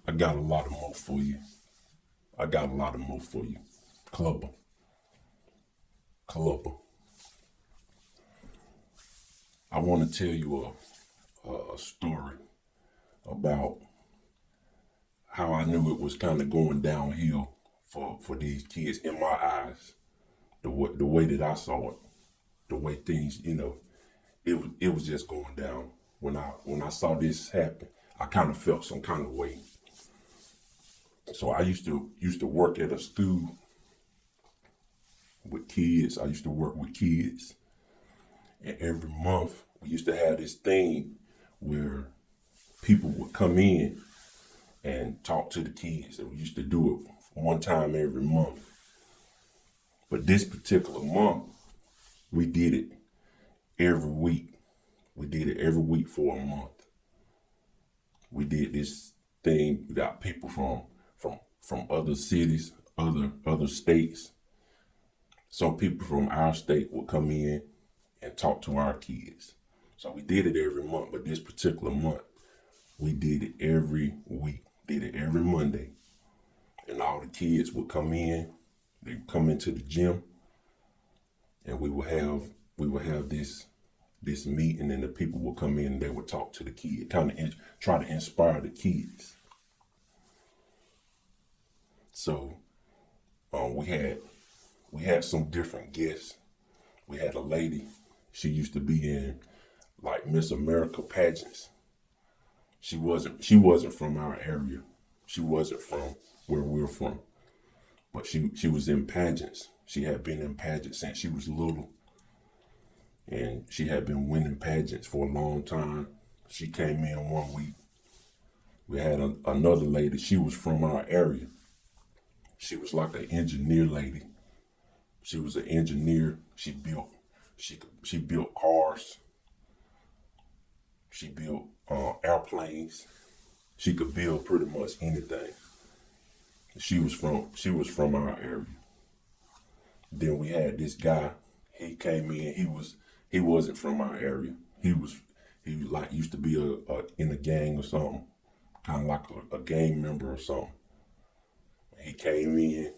I got a lot of more for you. I got a lot of more for you. Clubber. Clubber. I want to tell you a story about how I knew it was kind of going downhill for these kids in my eyes. The way that I saw it, the way things, it was just going down. When I saw this happen, I kind of felt some kind of way. So I used to work at a school with kids. I used to work with kids, and every month we used to have this thing where people would come in and talk to the kids. And we used to do it one time every month. But this particular month, we did it every week. We did it every week for a month. We did this thing. We got people from other cities, other states. Some people from our state would come in and talk to our kids. So we did it every month, but this particular month, we did it every week. Did it every Monday. And all the kids would come in, they would come into the gym, and we would have this meeting, and the people would come in and they would talk to the kids, kind of try to inspire the kids. So we had some different guests. We had a lady, she used to be in like Miss America pageants. She wasn't from our area. She wasn't from where we're from. But she was in pageants. She had been in pageants since she was little. And she had been winning pageants for a long time. She came in one week. We had another lady. She was from our area. She was like an engineer lady. She was an engineer. She built cars. She built airplanes. She could build pretty much anything. She was from our area. Then we had this guy. He came in. He wasn't from our area. He like used to be in a gang or something, kind of like a gang member or something. He came in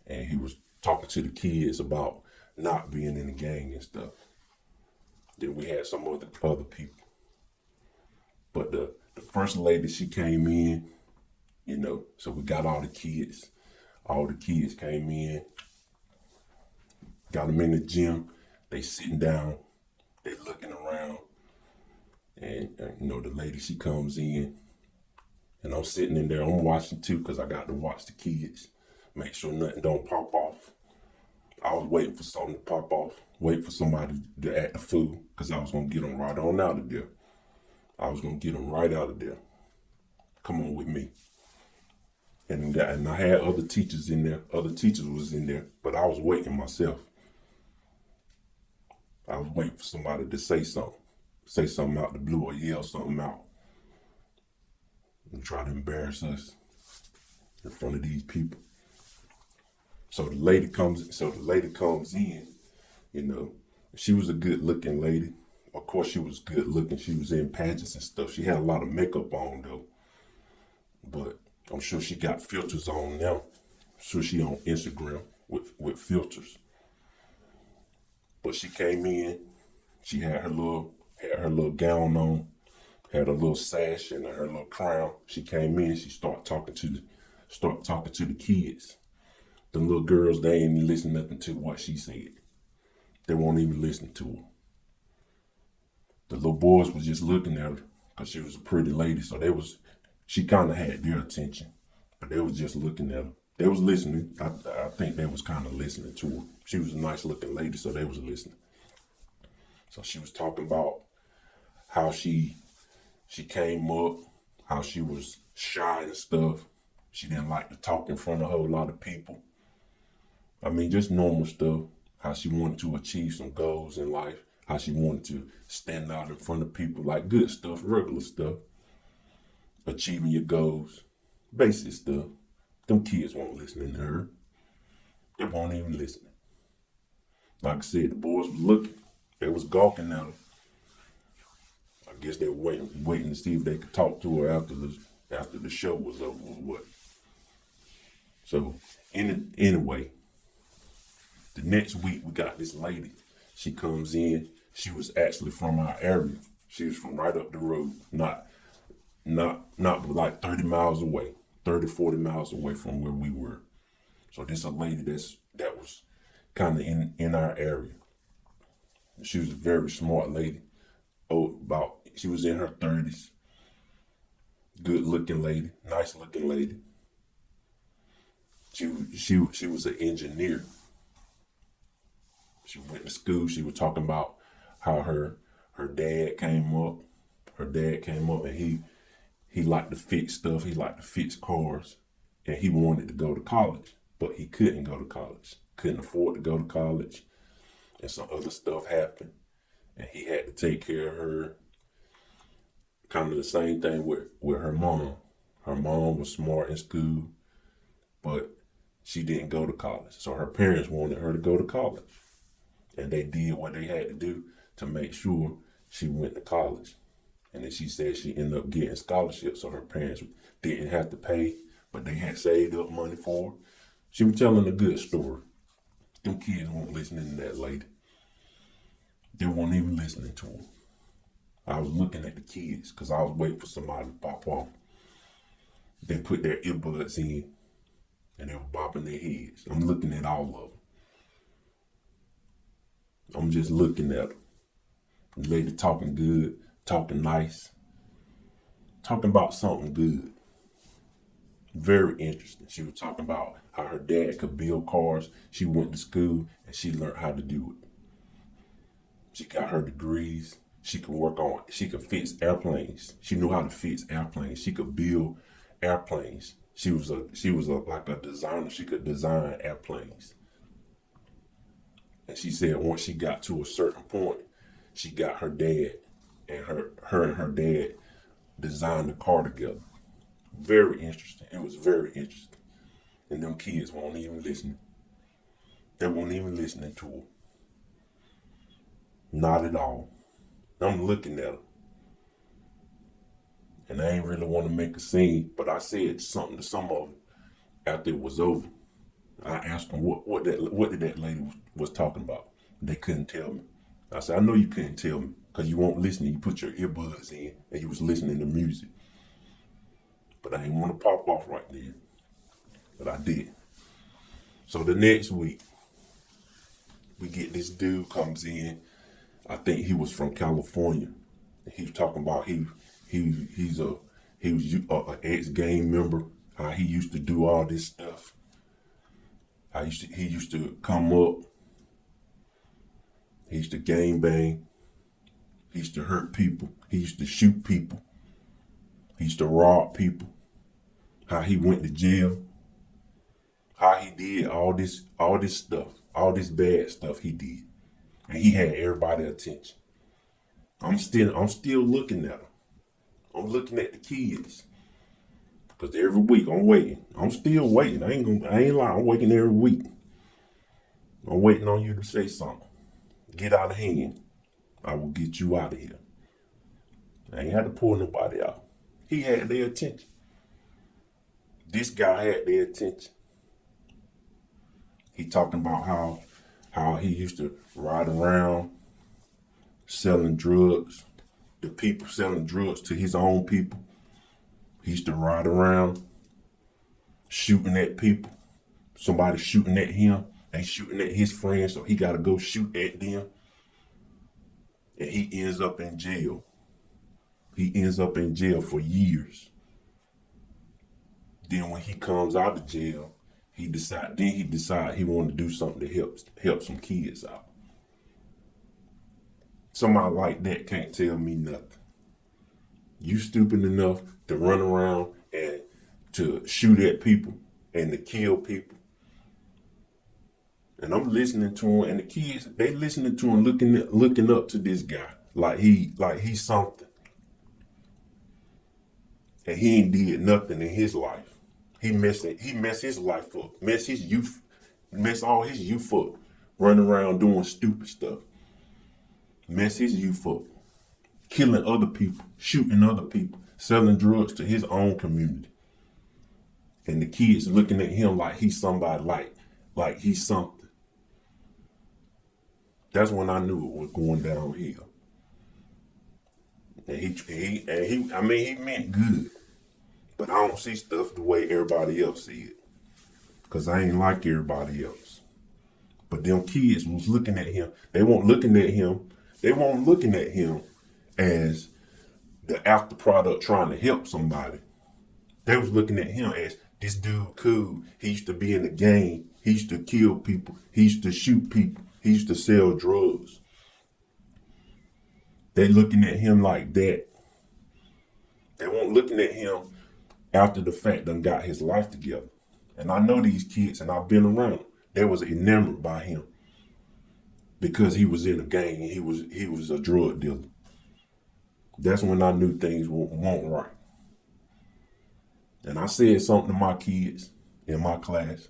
and he was talking to the kids about not being in the gang and stuff. Then we had some other people. But the first lady, she came in, so we got all the kids. All the kids came in, got them in the gym. They sitting down, they looking around. And the lady, she comes in, and I'm sitting in there. I'm watching too, because I got to watch the kids, make sure nothing don't pop off. I was waiting for something to pop off, waiting for somebody to act a fool, because I was going to get them right on out of there. I was going to get them right out of there. Come on with me. And I had other teachers in there. Other teachers was in there, but I was waiting myself. I was waiting for somebody to say something out the blue or yell something out and try to embarrass us in front of these people. So the lady comes in, she was a good looking lady. Of course she was good looking. She was in pageants and stuff. She had a lot of makeup on though. But I'm sure she got filters on now. I'm sure she on Instagram with filters. But she came in, she had her little gown on, had a little sash and her little crown. She came in, she started talking to the kids. The little girls, they ain't even listen nothing to what she said. They won't even listen to her. The little boys was just looking at her because she was a pretty lady. So she kind of had their attention, but they was just looking at her. They was listening. I think they was kind of listening to her. She was a nice looking lady, so they was listening. So she was talking about how she came up, how she was shy and stuff. She didn't like to talk in front of a whole lot of people. I mean, just normal stuff. How she wanted to achieve some goals in life. How she wanted to stand out in front of people, like good stuff, regular stuff. Achieving your goals, basic stuff. Them kids won't listen to her. They won't even listen. Like I said, the boys was looking. They was gawking at her. I guess they were waiting to see if they could talk to her afterwards. after the show was over or what. So anyway, the next week we got this lady. She comes in. She was actually from our area. She was from right up the road, not like 30 miles away, 30, 40 miles away from where we were. So this a lady that was kind of in our area. She was a very smart lady. She was in her 30s. Good looking lady, nice looking lady. She was an engineer. She went to school. She was talking about how her dad came up. Her dad came up and he liked to fix stuff. He liked to fix cars, and he wanted to go to college, but he couldn't go to college. Couldn't afford to go to college, and some other stuff happened, and he had to take care of her. Kind of the same thing with her mom. Her mom was smart in school, but she didn't go to college. So her parents wanted her to go to college, and they did what they had to do to make sure she went to college. And then she said she ended up getting scholarships, so her parents didn't have to pay, but they had saved up money for her. She was telling a good story. Them kids weren't listening to that lady. They weren't even listening to her. I was looking at the kids because I was waiting for somebody to pop off. They put their earbuds in and they were bopping their heads. I'm looking at all of them. I'm just looking at them. The lady talking good, talking nice, talking about something good. Very interesting. She was talking about how her dad could build cars. She went to school and she learned how to do it. She got her degrees. She could fix airplanes. She knew how to fix airplanes. She could build airplanes. She was like a designer. She could design airplanes. And she said once she got to a certain point, she got her dad, and her and her dad designed the car together. Very interesting. It was very interesting. And them kids weren't even listening. They weren't even listening to her. Not at all. I'm looking at her. And I ain't really want to make a scene, but I said something to some of them after it was over. I asked them what did that lady was talking about. They couldn't tell me. I said, I know you couldn't tell me because you won't listen. You put your earbuds in and you was listening to music. But I didn't want to pop off right then. But I did. So the next week, we get this dude comes in. I think he was from California. He was talking about he was an ex-gang member. How he used to do all this stuff. He used to come up. He used to gang bang. He used to hurt people. He used to shoot people. He used to rob people. How he went to jail. How he did all this stuff, all this bad stuff he did. And he had everybody's attention. I'm still looking at him. I'm looking at the kids. Because every week I'm waiting. I'm still waiting. I ain't lying. I'm waiting every week. I'm waiting on you to say something. Get out of hand. I will get you out of here. I ain't had to pull nobody out. He had their attention. This guy had their attention. He talking about how he used to ride around selling drugs. The people selling drugs to his own people. He used to ride around shooting at people. Somebody shooting at him. They shooting at his friends, so he got to go shoot at them. And he ends up in jail. He ends up in jail for years. Then when he comes out of jail, he decide he wanted to do something to help some kids out. Somebody like that can't tell me nothing. You stupid enough to run around and to shoot at people and to kill people. And I'm listening to him, and the kids, they listening to him, looking up to this guy like he's something. And he ain't did nothing in his life. He messed his life up, mess all his youth up, running around doing stupid stuff. Mess his youth up. killing other people, shooting other people, selling drugs to his own community. And the kids looking at him like he's somebody, like he's something. That's when I knew it was going downhill. And he meant good. But I don't see stuff the way everybody else see it. Because I ain't like everybody else. But them kids was looking at him. They weren't looking at him. They weren't looking at him as the after product trying to help somebody. They was looking at him as this dude cool. He used to be in the gang. He used to kill people. He used to shoot people. He used to sell drugs. They looking at him like that. They weren't looking at him after the fact done got his life together. And I know these kids, and I've been around them. They was enamored by him because he was in a gang and he was a drug dealer. That's when I knew things weren't right. And I said something to my kids in my class.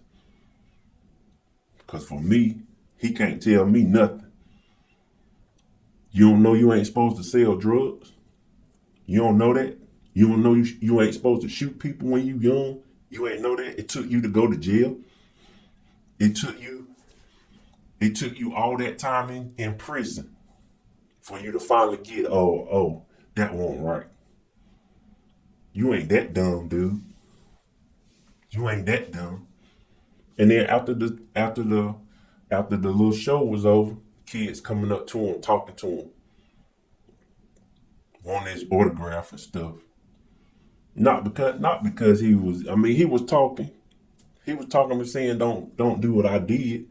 Because for me, he can't tell me nothing. You don't know you ain't supposed to sell drugs? You don't know that? You don't know you ain't supposed to shoot people when you young? You ain't know that? It took you to go to jail? It took you all that time in prison for you to finally get, oh, that wasn't right. You ain't that dumb, dude. You ain't that dumb. And then after the little show was over, kids coming up to him, talking to him, wanting his autograph and stuff. Not because he was talking. He was talking and saying, don't do what I did.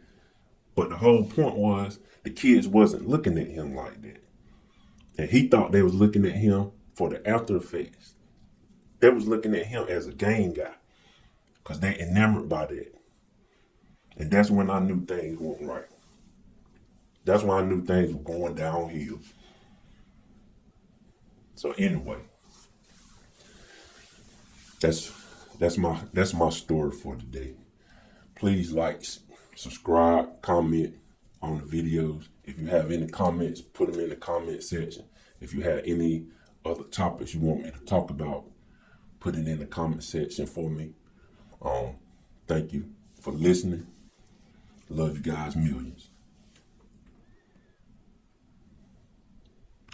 But the whole point was the kids wasn't looking at him like that. And he thought they was looking at him for the after effects. They was looking at him as a gang guy because they enamored by that. And that's when I knew things weren't right. That's when I knew things were going downhill. So anyway, that's my story for today. Please like, subscribe, comment on the videos. If you have any comments, put them in the comment section. If you have any other topics you want me to talk about, put it in the comment section for me. Thank you for listening. Love you guys millions.